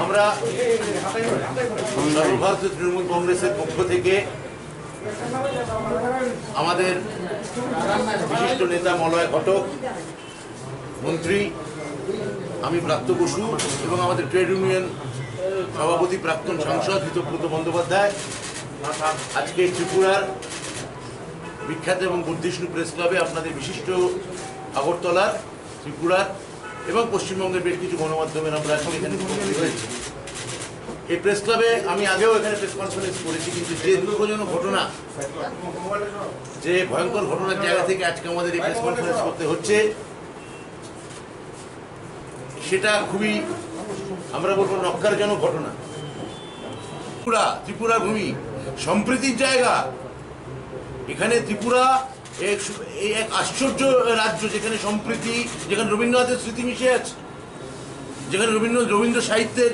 আমরা সর্বভারতীয় তৃণমূল কংগ্রেসের পক্ষ থেকে আমাদের বিশিষ্ট নেতা মলয় ঘটক, মন্ত্রী আমি ব্রাত্য বসু এবং আমাদের ট্রেড ইউনিয়ন সভাপতি প্রাক্তন সাংসদ হিতব্রত বন্দ্যোপাধ্যায় আজকে ত্রিপুরার বিখ্যাত এবং বর্ধিষ্ণু প্রেস ক্লাবে আপনাদের বিশিষ্ট আগরতলার, ত্রিপুরার এবং পশ্চিমবঙ্গের বেশ কিছু গণমাধ্যমের আমরা এখন এখানে উপস্থিত হয়েছি। এই প্রেস ক্লাবে আমি আগেও এখানে প্রেস কনফারেন্স করেছি, কিন্তু যে দুঃখজনক ঘটনা, যে ভয়ঙ্কর ঘটনার জায়গা থেকে আজকে আমাদের এই প্রেস কনফারেন্স করতে হচ্ছে, সেটা খুবই আমরা বলবো নক্কারজনক ঘটনা। ত্রিপুরা ভূমি সম্প্রীতির জায়গা। এখানে ত্রিপুরা এক আশ্চর্য রাজ্য, যেখানে সম্প্রীতি, যেখানে রবীন্দ্রনাথের স্মৃতি মিশে আছে, যেখানে রবীন্দ্র সাহিত্যের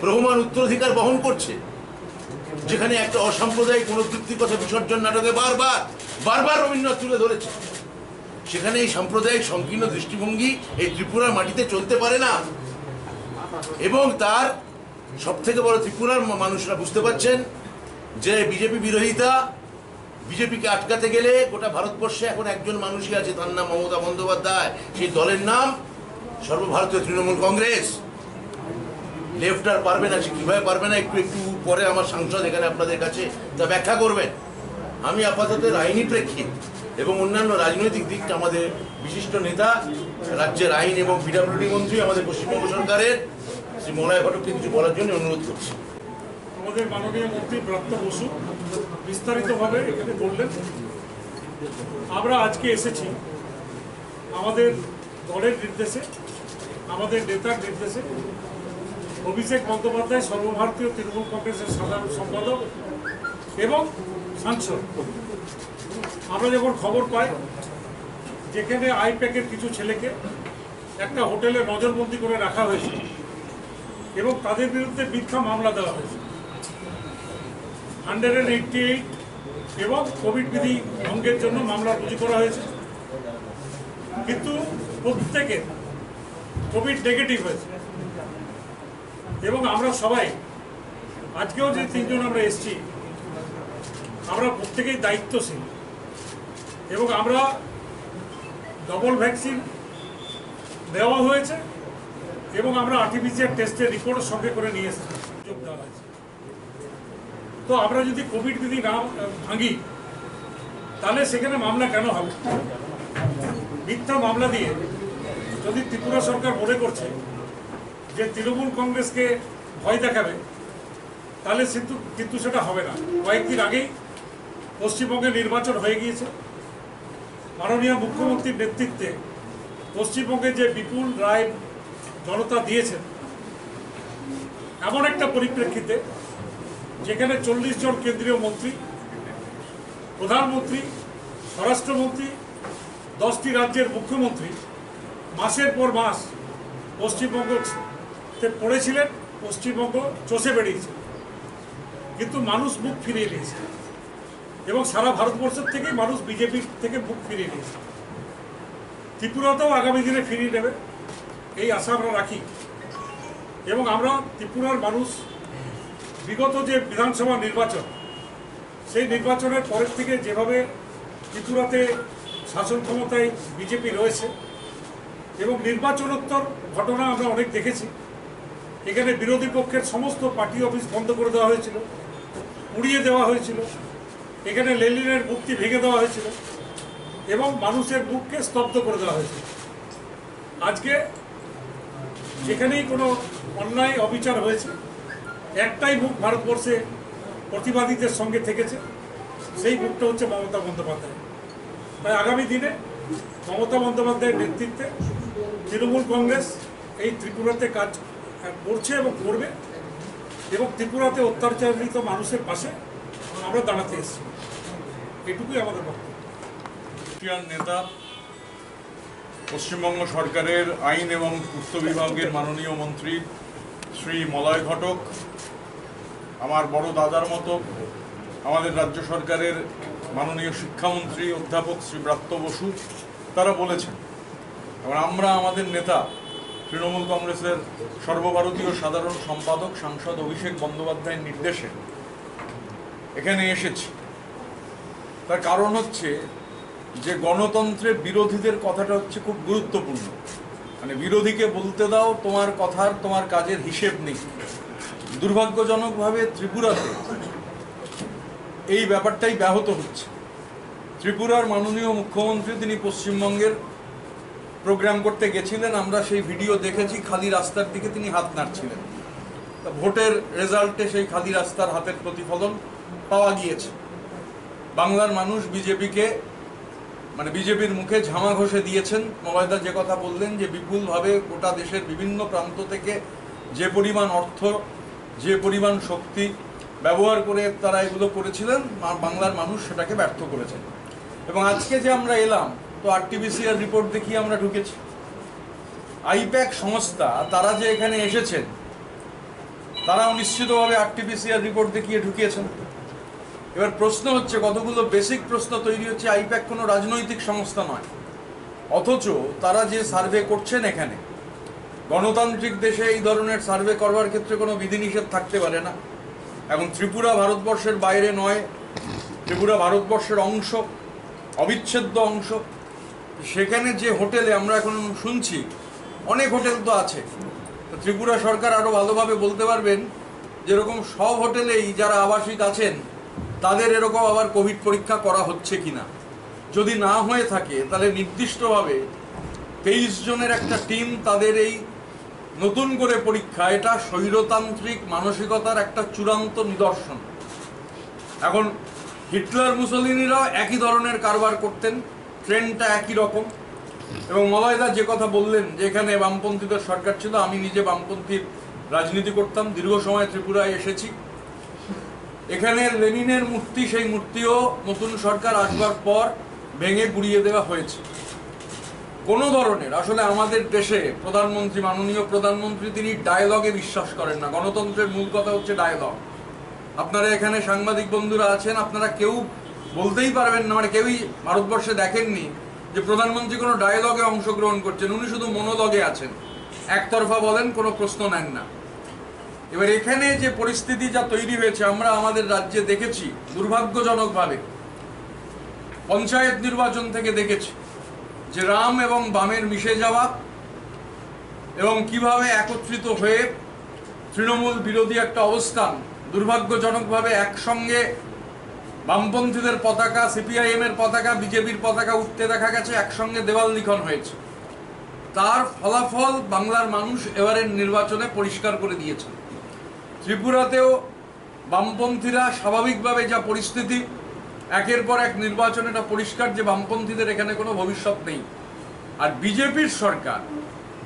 প্রবহমান উত্তরাধিকার বহন করছে, যেখানে একটা অসাম্প্রদায়িক মনোবৃত্তির কথা বিসর্জন নাটকে বারবার রবীন্দ্রনাথ তুলে ধরেছে। সেখানে এই সাম্প্রদায়িক সংকীর্ণ দৃষ্টিভঙ্গি এই ত্রিপুরার মাটিতে চলতে পারে না। এবং তার সব থেকে বড়, ত্রিপুরার মানুষরা বুঝতে পারছেন যে বিজেপি বিরোধিতা, বিজেপিকে আটকাতে গেলে গোটা ভারতবর্ষে এখন একজন মানুষই আছে, তার নাম মমতা বন্দ্যোপাধ্যায়। সেই দলের নাম সর্বভারতীয় তৃণমূল কংগ্রেস। লেফট আর পারবে না, সে কীভাবে পারবে না একটু পরে আমার সাংসদ এখানে আপনাদের কাছে তা ব্যাখ্যা করবেন। আমি আপাতত আইনি প্রেক্ষিত এবং অন্যান্য রাজনৈতিক দিকটা আমাদের বিশিষ্ট নেতা, রাজ্যের আইন এবং পিডব্লিউডি মন্ত্রী, আমাদের পশ্চিমবঙ্গ সরকারের শ্রী মলয় ঘটককে কিছু বলার জন্য অনুরোধ করছি। আমাদের মাননীয় মন্ত্রী ব্রাত্য বসু বিস্তারিতভাবে এখানে বললেন। আমরা আজকে এসেছি আমাদের দলের নির্দেশে, আমাদের নেতার নির্দেশে। অভিষেক বন্দ্যোপাধ্যায় সর্বভারতীয় তৃণমূল কংগ্রেসের সাধারণ সম্পাদক এবং সাংসদ। আমরা যখন খবর পাই যেখানে আইপ্যাকের কিছু ছেলেকে একটা হোটেলে নজরবন্দি করে রাখা হয়েছে এবং তাদের বিরুদ্ধে মিথ্যা মামলা দেওয়া হয়েছে 188 এবং কোভিড বিধি ভঙ্গের জন্য মামলা রুজু করা হয়েছে, কিন্তু প্রত্যেকের কোভিড নেগেটিভ হয়েছে। এবং আমরা সবাই আজকেও যে তিনজন আমরা এসেছি, আমরা প্রত্যেকেই দায়িত্বশীল এবং আমরা ডবল ভ্যাকসিন দেওয়া হয়েছে এবং আমরা আরটিপিসিআর টেস্টের রিপোর্ট সঙ্গে করে নিয়ে এসেছি, যোগ দেওয়া হয়েছে। তো আমরা যদি কোভিড বিধি না ভাঙি তাহলে সেখানে মামলা কেন হবে? মিথ্যা মামলা দিয়ে যদি ত্রিপুরা সরকার মনে করছে যে তৃণমূল কংগ্রেসকে ভয় দেখাবে, তাহলে কিন্তু সেটা হবে না। কয়েকদিন আগেই পশ্চিমবঙ্গে নির্বাচন হয়ে গিয়েছে। মাননীয় মুখ্যমন্ত্রীর নেতৃত্বে পশ্চিমবঙ্গে যে বিপুল রায় জনতা দিয়েছেন, এমন একটা পরিপ্রেক্ষিতে যেখানে 40 জন কেন্দ্রীয় মন্ত্রী, প্রধানমন্ত্রী, স্বরাষ্ট্রমন্ত্রী, 10টি রাজ্যের মুখ্যমন্ত্রী মাসের পর মাস পশ্চিমবঙ্গতে পড়েছিলেন, পশ্চিমবঙ্গ চষে বেরিয়েছে, কিন্তু মানুষ মুখ ফিরিয়ে নিয়েছে এবং সারা ভারতবর্ষের থেকেই মানুষ বিজেপির থেকে মুখ ফিরিয়ে নিয়েছে। ত্রিপুরাতেও আগামী দিনে ফিরিয়ে নেবে এই আশা আমরা রাখি। এবং আমরা ত্রিপুরার মানুষ বিগত যে বিধানসভা নির্বাচন, সেই নির্বাচনের পরের থেকে যেভাবে ত্রিপুরাতে শাসন ক্ষমতায় বিজেপি রয়েছে এবং নির্বাচনোত্তর ঘটনা আমরা অনেক দেখেছি। এখানে বিরোধী পক্ষের সমস্ত পার্টি অফিস বন্ধ করে দেওয়া হয়েছিল, উড়িয়ে দেওয়া হয়েছিল, এখানে লেনিনের মূর্তি ভেঙে দেওয়া হয়েছিল এবং মানুষের মুখকে স্তব্ধ করে দেওয়া হয়েছিল। আজকে যেখানেই কোনো অন্যায় অবিচার হয়েছে, একটাই মুখ ভারতবর্ষে প্রতিবাদীদের সঙ্গে থেকেছে, সেই মুখটা হচ্ছে মমতা বন্দ্যোপাধ্যায়। তাই আগামী দিনে মমতা বন্দ্যোপাধ্যায়ের নেতৃত্বে তৃণমূল কংগ্রেস এই ত্রিপুরাতে কাজ করছে এবং করবে এবং ত্রিপুরাতে অত্যাচারিত মানুষের পাশে আমরা দাঁড়াতে এসেছি। এটুকুই আমাদের বক্তব্য। নেতা, পশ্চিমবঙ্গ সরকারের আইন এবং পূর্ত বিভাগের মাননীয় মন্ত্রী শ্রী মলয় ঘটক, আমার বড় দাদার মতো আমাদের রাজ্য সরকারের মাননীয় শিক্ষামন্ত্রী অধ্যাপক শ্রী ব্রাত্য বসু, তারা বলেছেন এবং আমরা আমাদের নেতা তৃণমূল কংগ্রেসের সর্বভারতীয় সাধারণ সম্পাদক সাংসদ অভিষেক বন্দ্যোপাধ্যায়ের নির্দেশে এখানে এসেছি। তার কারণ হচ্ছে যে গণতন্ত্রের বিরোধীদের কথাটা হচ্ছে খুব গুরুত্বপূর্ণ। মানে বিরোধীকে বলতে দাও তোমার কথার তোমার কাজের হিসেব নেই। দুর্ভাগ্যজনকভাবে ত্রিপুরাতে এই ব্যাপারটাই ব্যাহত হচ্ছে। ত্রিপুরার মাননীয় মুখ্যমন্ত্রী তিনি পশ্চিমবঙ্গের প্রোগ্রাম করতে গেছিলেন, আমরা সেই ভিডিও দেখেছি। খালি রাস্তার দিকে তিনি হাত নাড়ছিলেন। ভোটের রেজাল্টে সেই খালি রাস্তার হাতের প্রতিফলন পাওয়া গিয়েছে। বাংলার মানুষ বিজেপিকে মানে বিজেপির মুখে ঝামা ঘষে দিয়েছেন। মলয়দা যে কথা বললেন যে বিপুলভাবে গোটা দেশের বিভিন্ন প্রান্ত থেকে যে পরিমাণ অর্থ, যে পরিমাণ শক্তি ব্যবহার করে তারা এগুলো করেছিলেন, বাংলার মানুষ সেটাকে ব্যর্থ করেছেন। এবং আজকে যে আমরা এলাম, তো আরটিপিসিআর রিপোর্ট দেখিয়ে আমরা ঢুকেছি। আইপ্যাক সংস্থা তারা যে এখানে এসেছেন, তারাও নিশ্চিতভাবে আরটিপিসিআর রিপোর্ট দেখিয়ে ঢুকিয়েছেন। এবার প্রশ্ন হচ্ছে, কতগুলো বেসিক প্রশ্ন তৈরি হচ্ছে। আইপ্যাক কোনো রাজনৈতিক সংস্থা নয়, অথচ তারা যে সার্ভে করছেন এখানে, গণতান্ত্রিক দেশে এই ধরনের সার্ভে করবার ক্ষেত্রে কোনো বিধিনিষেধ থাকতে পারে না। এখন ত্রিপুরা ভারতবর্ষের বাইরে নয়, ত্রিপুরা ভারতবর্ষের অংশ, অবিচ্ছেদ্য অংশ। সেখানে যে হোটেলে আমরা এখন শুনছি, অনেক হোটেল তো আছে, তো ত্রিপুরা সরকার আরও ভালোভাবে বলতে পারবেন যেরকম সব হোটেলেই যারা আবাসিক আছেন তাদের এরকম আবার কোভিড পরীক্ষা করা হচ্ছে কিনা। যদি না হয়ে থাকে তাহলে নির্দিষ্টভাবে 23 জনের একটা টিম তাদের এই নতুন করে পরীক্ষা, এটা স্বৈরতান্ত্রিক মানসিকতার একটা চূড়ান্ত নিদর্শন। এখন হিটলার মুসলিনিরাও একই ধরনের কারবার করতেন, ট্রেন্ডটা একই রকম। এবং মলয়দা যে কথা বললেন যে এখানে বামপন্থীদের সরকার ছিল, আমি নিজে বামপন্থীর রাজনীতি করতাম, দীর্ঘ সময় ত্রিপুরায় এসেছি। এখানে লেনিনের মূর্তি, সেই মূর্তিও নতুন সরকার আসবার পর ভেঙে গুড়িয়ে দেওয়া হয়েছে। কোনো ধরনের আসলে আমাদের দেশে প্রধানমন্ত্রী, মাননীয় প্রধানমন্ত্রী তিনি ডায়ালগে বিশ্বাস করেন না। গণতন্ত্রের মূল কথা হচ্ছে ডায়ালগ। আপনারা এখানে সাংবাদিক বন্ধুরা আছেন, আপনারা কেউ বলতেই পারবেন না, মানে কেউই ভারতবর্ষে দেখেননি যে প্রধানমন্ত্রী কোনো ডায়ালগে অংশগ্রহণ করছেন। উনি শুধু মনোলগে আছেন, একতরফা বলেন, কোনো প্রশ্ন নেন না। এবার এখানে যে পরিস্থিতি যা তৈরি হয়েছে আমরা আমাদের রাজ্যে দেখেছি, দুর্ভাগ্যজনকভাবে পঞ্চায়েত নির্বাচন থেকে দেখেছি যে রাম এবং বামের মিশে যাওয়া এবং কিভাবে একত্রিত হয়ে তৃণমূল বিরোধী একটা অবস্থান, দুর্ভাগ্যজনকভাবে একসঙ্গে বামপন্থীদের পতাকা, সিপিআইএম এর পতাকা, বিজেপির পতাকা উঠতে দেখা গেছে, একসঙ্গে দেওয়াল লিখন হয়েছে। তার ফলাফল বাংলার মানুষ এবারের নির্বাচনে পরিষ্কার করে দিয়েছে। ত্রিপুরাতেও বামপন্থীরা স্বাভাবিকভাবে যা পরিস্থিতি, একের পর এক নির্বাচন, এটা পরিষ্কার যে বামপন্থীদের এখানে কোনো ভবিষ্যৎ নেই। আর বিজেপির সরকার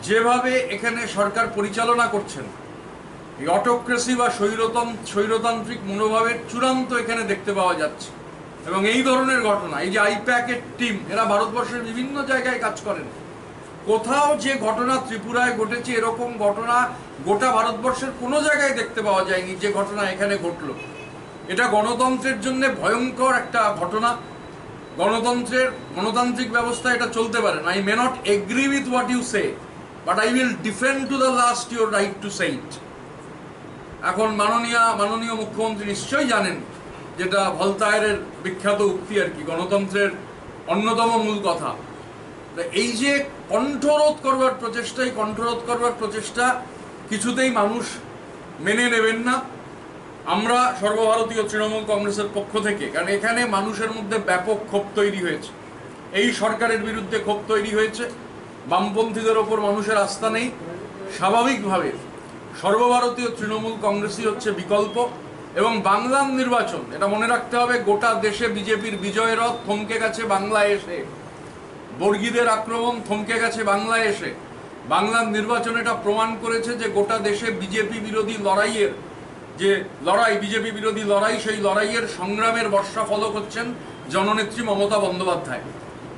যেভাবে এখানে সরকার পরিচালনা করছেন, এই অটোক্রেসি বা স্বৈরতান্ত্রিক মনোভাবের চূড়ান্ত এখানে দেখতে পাওয়া যাচ্ছে। এবং এই ধরনের ঘটনা, এই যে আইপ্যাকের টিম, এরা ভারতবর্ষের বিভিন্ন জায়গায় কাজ করেন। কোথাও যে ঘটনা ত্রিপুরায় ঘটেছে, এরকম ঘটনা গোটা ভারতবর্ষের কোনো জায়গায় দেখতে পাওয়া যায়নি যে ঘটনা এখানে ঘটলো। এটা গণতন্ত্রের জন্য ভয়ঙ্কর একটা ঘটনা। গণতান্ত্রিক ব্যবস্থা এটা চলতে পারে না। I may not agree with what you say, but I will defend to the last your right to say it. এখন মাননীয় মুখ্যমন্ত্রী নিশ্চয়ই জানেন, যেটা ভলতায়ারের বিখ্যাত উক্তি আর কি, গণতন্ত্রের অন্যতম মূল কথা। এই যে কণ্ঠরোধ করবার প্রচেষ্টা, এই কণ্ঠরোধ করবার প্রচেষ্টা কিছুতেই মানুষ মেনে নেবেন না। আমরা সর্বভারতীয় তৃণমূল কংগ্রেসের পক্ষ থেকে, কারণ এখানে মানুষের মধ্যে ব্যাপক ক্ষোভ তৈরি হয়েছে, এই সরকারের বিরুদ্ধে ক্ষোভ তৈরি হয়েছে, বামপন্থীদের ওপর মানুষের আস্থা নেই। স্বাভাবিকভাবে সর্বভারতীয় তৃণমূল কংগ্রেসই হচ্ছে বিকল্প। এবং বাংলার নির্বাচন, এটা মনে রাখতে হবে, গোটা দেশে বিজেপির বিজয় রথ থমকে গেছে বাংলায় এসে, বর্গীদের আক্রমণ থমকে গেছে বাংলায় এসে। বাংলার নির্বাচন এটা প্রমাণ করেছে যে গোটা দেশে বিজেপি বিরোধী লড়াইয়ের যে লড়াই, বিজেপি বিরোধী লড়াই, সেই লড়াইয়ের সংগ্রামের বর্ষা ফলক হচ্ছেন জননেত্রী মমতা বন্দ্যোপাধ্যায়।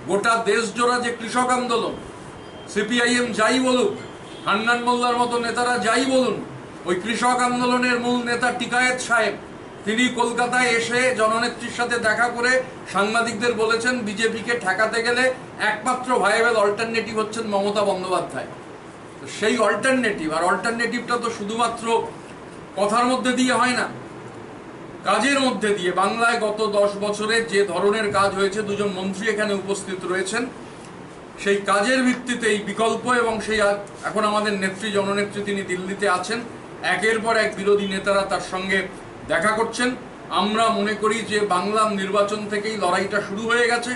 গোটা দেশ জোড়া যে কৃষক আন্দোলন, সিপিআইএম যাই বলুক, হান্নান মোল্লার মতো নেতারা যাই বলুন, ওই কৃষক আন্দোলনের মূল নেতা টিকায়েত সাহেব, তিনি কলকাতায় এসে জননেত্রীর সাথে দেখা করে সাংবাদিকদের বলেছেন বিজেপিকে ঠেকাতে গেলে একমাত্র ভাইয়েবল অল্টারনেটিভ হচ্ছেন মমতা বন্দ্যোপাধ্যায়। তো সেই অল্টারনেটিভ, আর অল্টারনেটিভটা তো শুধুমাত্র কথার মধ্যে দিয়ে হয় না, কাজের মধ্যে দিয়ে। বাংলায় গত 10 বছরে যে ধরনের কাজ হয়েছে, দুজন মন্ত্রী এখানে উপস্থিত রয়েছেন, সেই কাজের ভিত্তিতে এই বিকল্প, এবং সেই এখন আমাদের নেত্রী, জননেত্রী তিনি দিল্লিতে আছেন, একের পর এক বিরোধী নেতারা তার সঙ্গে দেখা করছেন। আমরা মনে করি যে বাংলার নির্বাচন থেকেই লড়াইটা শুরু হয়ে গেছে।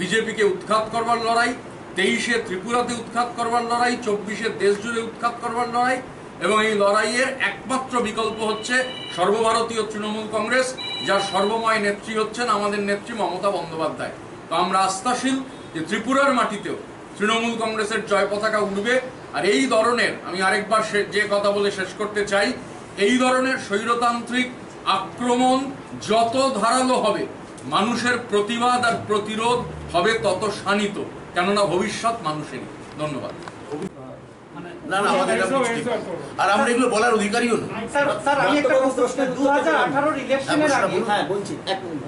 বিজেপিকে উৎখাত করবার লড়াই, 23-এ ত্রিপুরাতে উৎখাত করবার লড়াই, 24-এ দেশ জুড়ে উৎখাত করবার লড়াই, এবং এই লড়াইয়ের একমাত্র বিকল্প হচ্ছে সর্বভারতীয় তৃণমূল কংগ্রেস, যার সর্বময় নেত্রী হচ্ছেন আমাদের নেত্রী মমতা বন্দ্যোপাধ্যায়। তো আমরা আস্থাশীল যে ত্রিপুরার মাটিতেও তৃণমূল কংগ্রেসের জয় পতাকা উঠবে। আর এই ধরনের, আমি আরেকবার যে কথা বলে শেষ করতে চাই, এই ধরনের স্বৈরতান্ত্রিক আক্রমণ যত ধারালো হবে, মানুষের প্রতিবাদ আর প্রতিরোধ হবে তত শানিত, কেননা ভবিষ্যৎ মানুষেরই। ধন্যবাদ। না না, আমাদের এটা বুঝতে হবে। আর আমরা এগুলো বলার অধিকারীও নই। স্যার আমি একটা প্রশ্ন, 2018 ইলেকশনের আগে, হ্যাঁ বলছি, এক মিনিট।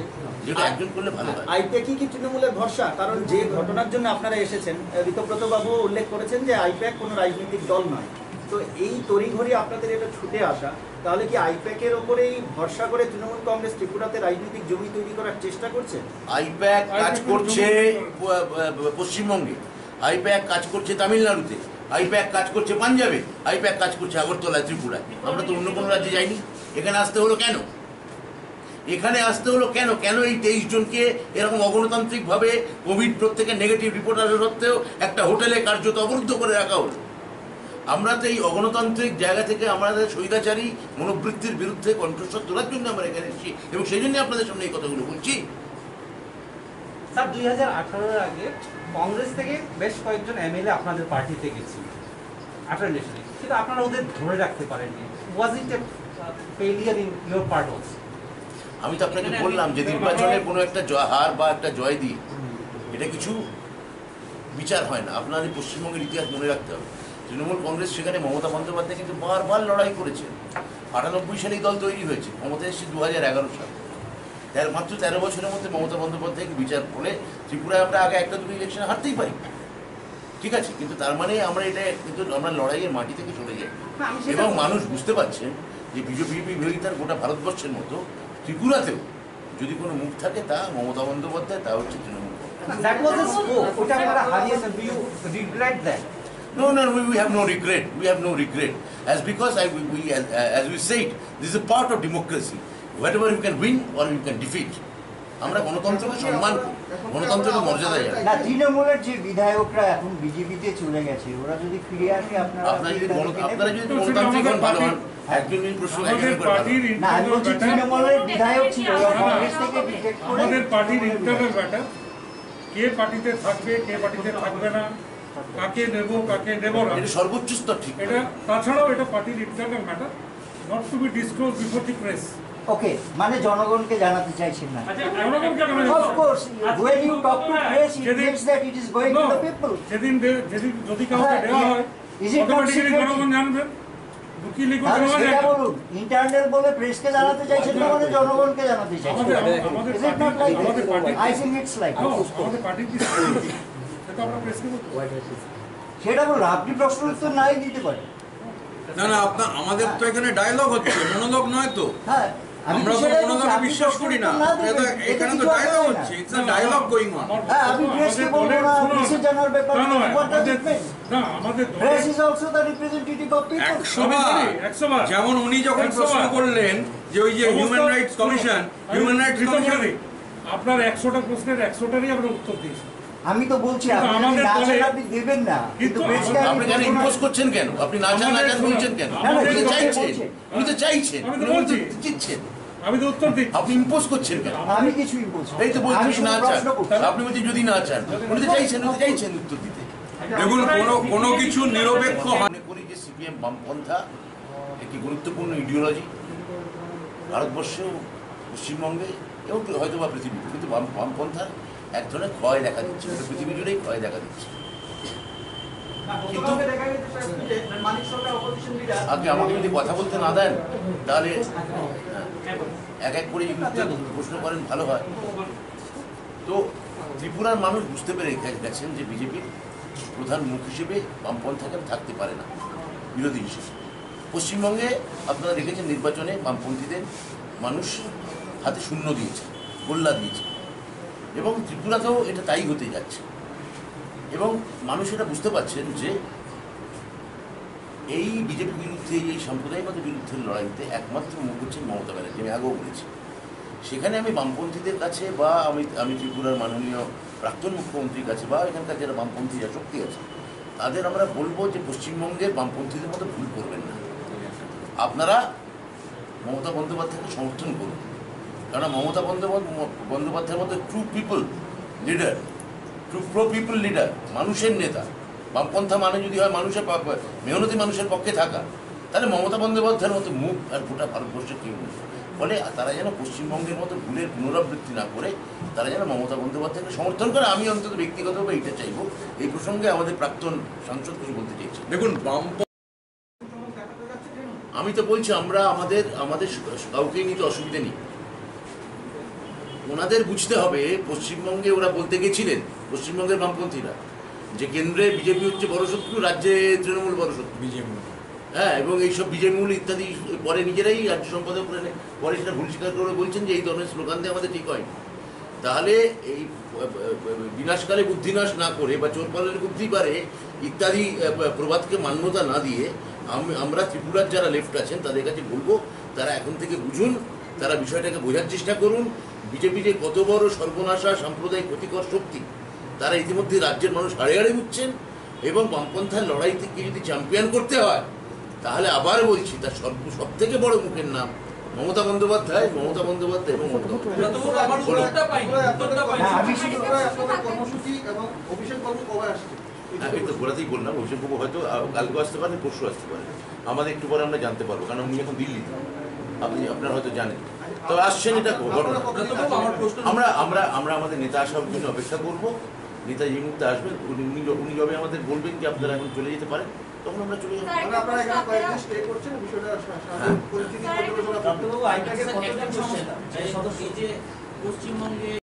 যেটা একজন করলে ভালো হয়। আইপ্যাকই কি তৃণমূলের ভরসা? কারণ যে ঘটনার জন্য আপনারা এসেছেন, ঋতব্রত বাবু উল্লেখ করেছেন যে আইপ্যাক কোনো রাজনৈতিক দল নয়। তো এই তড়িঘড়ি আপনাদের এটা ছুটে আসা, তাহলে কি আইপ্যাকের ওপরেই ভরসা করে তৃণমূল কংগ্রেস ত্রিপুরাতে রাজনৈতিক জমি তৈরি করার চেষ্টা করছে? আইপ্যাক কাজ করছে পশ্চিমবঙ্গে, আইপ্যাক কাজ করছে তামিলনাড়ুতে, আইপ্যাক কাজ করছে পাঞ্জাবে, আইপ্যাক কাজ করছে আগরতলায়, ত্রিপুরায়। আমরা তো অন্য কোনো রাজ্যে যাইনি। এখানে আসতে হলো কেন? এখানে আসতে হলো কেন? কেন এই 23 জনকে এরকম অগণতান্ত্রিকভাবে কোভিড প্রত্যেকের নেগেটিভ রিপোর্ট আসা সত্ত্বেও একটা হোটেলে কার্যত অবরুদ্ধ করে রাখা হলো? আমরা তো এই অগণতান্ত্রিক জায়গা থেকে আমাদের স্বৈরাচারী মনোবৃত্তির বিরুদ্ধে কণ্ঠস্বর তোলার জন্য আমরা এখানে এসেছি, এবং সেই জন্য আপনাদের সামনে এই কথাগুলো বলছি। স্যার 2018 আগে কংগ্রেস থেকে বেশ কয়েকজন এমএলএ আপনাদের পার্টিতে গেছিল 18 ইলেকশনে, কিন্তু আপনারা ওদের ধরে রাখতে পারেননি। Was it a failure in your part also? আমি তো আপনাকে বললাম যে নির্বাচনের কোনো একটা হার বা একটা জয় দিয়ে এটা কিছু বিচার হয় না। আপনাদের পশ্চিমবঙ্গের ইতিহাস মনে রাখতে হবে। তৃণমূল কংগ্রেস সেখানে মমতা বন্দ্যোপাধ্যায় কিন্তু বারবার লড়াই করেছেন। 98 সালে এই দল তৈরি হয়েছে, ক্ষমতায় এসেছে 2011 সালে। মাত্র 13 বছরের মধ্যে মমতা বন্দ্যোপাধ্যায়কে বিচার করে ত্রিপুরায় আমরা আগে একটা দুটো ইলেকশনে হারতেই পারি, ঠিক আছে, কিন্তু তার মানে আমরা এটা কিন্তু আমরা লড়াইয়ের মাটি থেকে চলে যাই। এবং মানুষ বুঝতে পারছেন যে বিজেপি বিরোধিতার গোটা ভারতবর্ষের মতো ত্রিপুরাতেও যদি কোনো মুখ থাকে তা মমতা বন্দ্যোপাধ্যায়, তা হচ্ছে Trinamool Congress. That was a scope. ওটা আপনারা হারিয়েছেন। Do you regret that? No, we have no regret. We have no regret. As because as we said, this is a part of democracy. Whatever you can win or you can defeat. আমরা গণতন্ত্রকে সম্মান করি, গণতন্ত্রকে মর্যাদা জানাই। না, তৃণমূলের যে বিধায়করা এখন বিজেপিতে চলে গেছে, ওরা যদি ফিরে আসে, আপনারা যদি গণতান্ত্রিক হন, ভালো হন। একজন প্রশ্ন আমাদের পার্টির না, আমি বলছি তৃণমূলের বিধায়ক ছিল, ওরা কংগ্রেস থেকে ডিফেক্ট করে। আমাদের পার্টির ইন্টারনাল ম্যাটার, কে পার্টিতে থাকবে, কে পার্টিতে থাকবে না, কাকে নেব, কাকে নেব না, এটা সর্বোচ্চ স্তর ঠিক। এটা তাছাড়াও এটা পার্টির internal matter, not to be disclose before the press. Okay, মানে জনগণকে জানাতে চাইছেন না? Of course, when you talk to press, it means that it is going to the people. যেদিন যদি কাউকে দেওয়া হয়, Is it not automatically secret? জনগণ জানবেন। লুকিয়ে লিখে তাহলে দেওয়া যায় সেটা না। বলুন, ইন্টারনাল বলে প্রেসকে জানাতে চাইছেন না, মানে জনগণকে জানাতে চাইছেন। আমাদের Is it not like আমাদের that? Party- I think it's like No, that. আমাদের পার্টির কি সেটা আমরা প্রেসকে বলবো। সেটা বলুন, আপনি প্রশ্ন উত্তর নাই দিতে পারেন। না না, আমাদের তো এখানে ডায়লগ হচ্ছে, মনোলগ নয় তো। হ্যাঁ, আমি আমরা তো সেটাই বলছি, মনোলগে আপনি বিশ্বাস করি না। প্রশ্ন উত্তর এটা দেবেন, এতে এখানে তো কিছু আসে ডায়লগ না। হচ্ছে, it's a dialogue going on. হ্যাঁ, আপনি প্রেসকে বলবো না, প্রেসে জানার ব্যাপার না, না, নয়, what does it আমাদের- mean? না, আমাদের দলের- Press is also the representative of people. 100 বার। 100 বার। যেমন উনি যখন 100 প্রশ্ন বার। করলেন যে ওই যে human rights commission, human rights commission, আপনার 100টা প্রশ্নের 100টারই আমরা উত্তর দিয়েছি। আমি তো বলছি, কিন্তু আপনি যদি আমাদের না চান, দলে- আপনি দেবেন না, কিন্তু কিন্তু প্রেসকে আমাদের- আপনি কেন ইম্পোজ করছেন কেন? আপনি না চান বলছেন কেন? আমাদের উনি তো দলে চাইছেন, বলছে। উনি তো চাইছেন, আমি তো উনি বলছি। দিচ্ছেন। আমি তো উত্তর দিচ্ছি। আপনি ইম্পোজ করছেন কেন? আমি কিছুই বলছি না। এই তো আমি বলছেন শুধু না চান, প্রশ্ন করছি। আপনি বলছেন যদি না চান, উনি তো চাইছেন উত্তর দিতে। দেখুন কোনো কিছু নিরপেক্ষ হয়। মনে করি যে সিপিএম বামপন্থা একটি গুরুত্বপূর্ণ ইডিওলজি ভারতবর্ষেও, পশ্চিমবঙ্গে এবং হয়তো বা পৃথিবীতে, কিন্তু বামপন্থার এক ধরনের ক্ষয় দেখা দিচ্ছে, পৃথিবী জুড়েই ক্ষয় দেখা দিচ্ছে। কিন্তু আগে আমাকে যদি কথা বলতে না দেন, তাহলে এক এক করে প্রশ্ন করেন, ভালো হয়। তো ত্রিপুরার মানুষ বুঝতে পেরে গেছেন যে বিজেপির প্রধান মুখ হিসেবে বামপন্থাকে থাকতে পারে না বিরোধী হিসেবে। পশ্চিমবঙ্গে আপনারা দেখেছেন নির্বাচনে বামপন্থীদের মানুষ হাতে শূন্য দিয়েছে, গোল্লা দিয়েছে, এবং ত্রিপুরাতেও এটা তাই হতে যাচ্ছে। এবং মানুষ এটা বুঝতে পারছেন যে এই বিজেপির বিরুদ্ধে, এই সাম্প্রদায়িকতার বিরুদ্ধে লড়াইতে একমাত্র মুখ হচ্ছেন মমতা ব্যানার্জি। আমি আগেও বলেছি, সেখানে আমি বামপন্থীদের কাছে বা আমি ত্রিপুরার মাননীয় প্রাক্তন মুখ্যমন্ত্রীর কাছে বা এখানকার যারা বামপন্থী যা শক্তি আছে তাদের আমরা বলবো যে পশ্চিমবঙ্গের বামপন্থীদের মতো ভুল করবেন না। আপনারা মমতা বন্দ্যোপাধ্যায়কে সমর্থন করুন, কারণ মমতা বন্দ্যোপাধ্যায়ের মতো true people leader, true pro people leader, মানুষের নেতা। বামপন্থা মানে যদি হয় মানুষের মেহনতি মানুষের পক্ষে থাকা, তাহলে মমতা বন্দ্যোপাধ্যায়ের মতো মুখ আর গোটা ভারতবর্ষের কেউ নেই। ফলে তারা যেন পশ্চিমবঙ্গের মতো ভুলের পুনরাবৃত্তি না করে তারা যেন মমতা বন্দ্যোপাধ্যায়কে সমর্থন করে। আমি অন্তত ব্যক্তিগতভাবে এইটা চাইবো। এই প্রসঙ্গে আমাদের প্রাক্তন সাংসদ কিছু বলতে চাইছি। দেখুন, আমি তো বলছি আমরা আমাদের কাউকেই নিতে অসুবিধা নেই। ওনাদের বুঝতে হবে, পশ্চিমবঙ্গে ওরা বলতে গেছিলেন পশ্চিমবঙ্গের বামপন্থীরা যে কেন্দ্রে বিজেপি হচ্ছে বড় শত্রু, রাজ্যে তৃণমূল বড় শত্রু, বিজেপি, হ্যাঁ, এবং এইসব বিজেমূল ইত্যাদি পরে নিজেরাই রাজ্য সম্পাদক পরে সেটা ভুল স্বীকার করে বলছেন যে এই ধরনের স্লোগান দিয়ে আমাদের ঠিক হয়। তাহলে এই বিনাশকালে বুদ্ধিনাশ না করে বা চোর পালের বুদ্ধি পারে ইত্যাদি প্রবাদকে মান্যতা না দিয়ে আমরা ত্রিপুরার যারা লেফট আছেন তাদের কাছে বলবো তারা এখন থেকে বুঝুন, তারা বিষয়টাকে বোঝার চেষ্টা করুন। বিজেপি যে কত বড় সর্বনাশা সাম্প্রদায়িক ক্ষতিকর শক্তি তারা ইতিমধ্যে রাজ্যের মানুষ হাড়ে হাড়ে বুঝছেন। এবং বামপন্থার লড়াই থেকে যদি চ্যাম্পিয়ন করতে হয় তাহলে আবার বলছি তার সব থেকে বড় মুখের নাম মমতা বন্দ্যোপাধ্যায় এবং মমতা এই তো গোড়াতেই বললাম, অভিষেকবাবু হয়তো কালকে আসতে পারেন, পরশু আসতে পারেন, আমাদের একটু পরে আমরা জানতে পারবো, কারণ উনি এখন দিল্লিতে, আপনারা হয়তো জানেন। তবে আসছেন, এটা ঘটনা। আমরা আমাদের নেতা আসার জন্য অপেক্ষা করবো। নেতা যে মুহূর্তে আসবেন উনি যবে আমাদের বলবেন যে আপনারা এখন চলে যেতে পারেন, তখন আমরা চলে যাবো। পশ্চিমবঙ্গে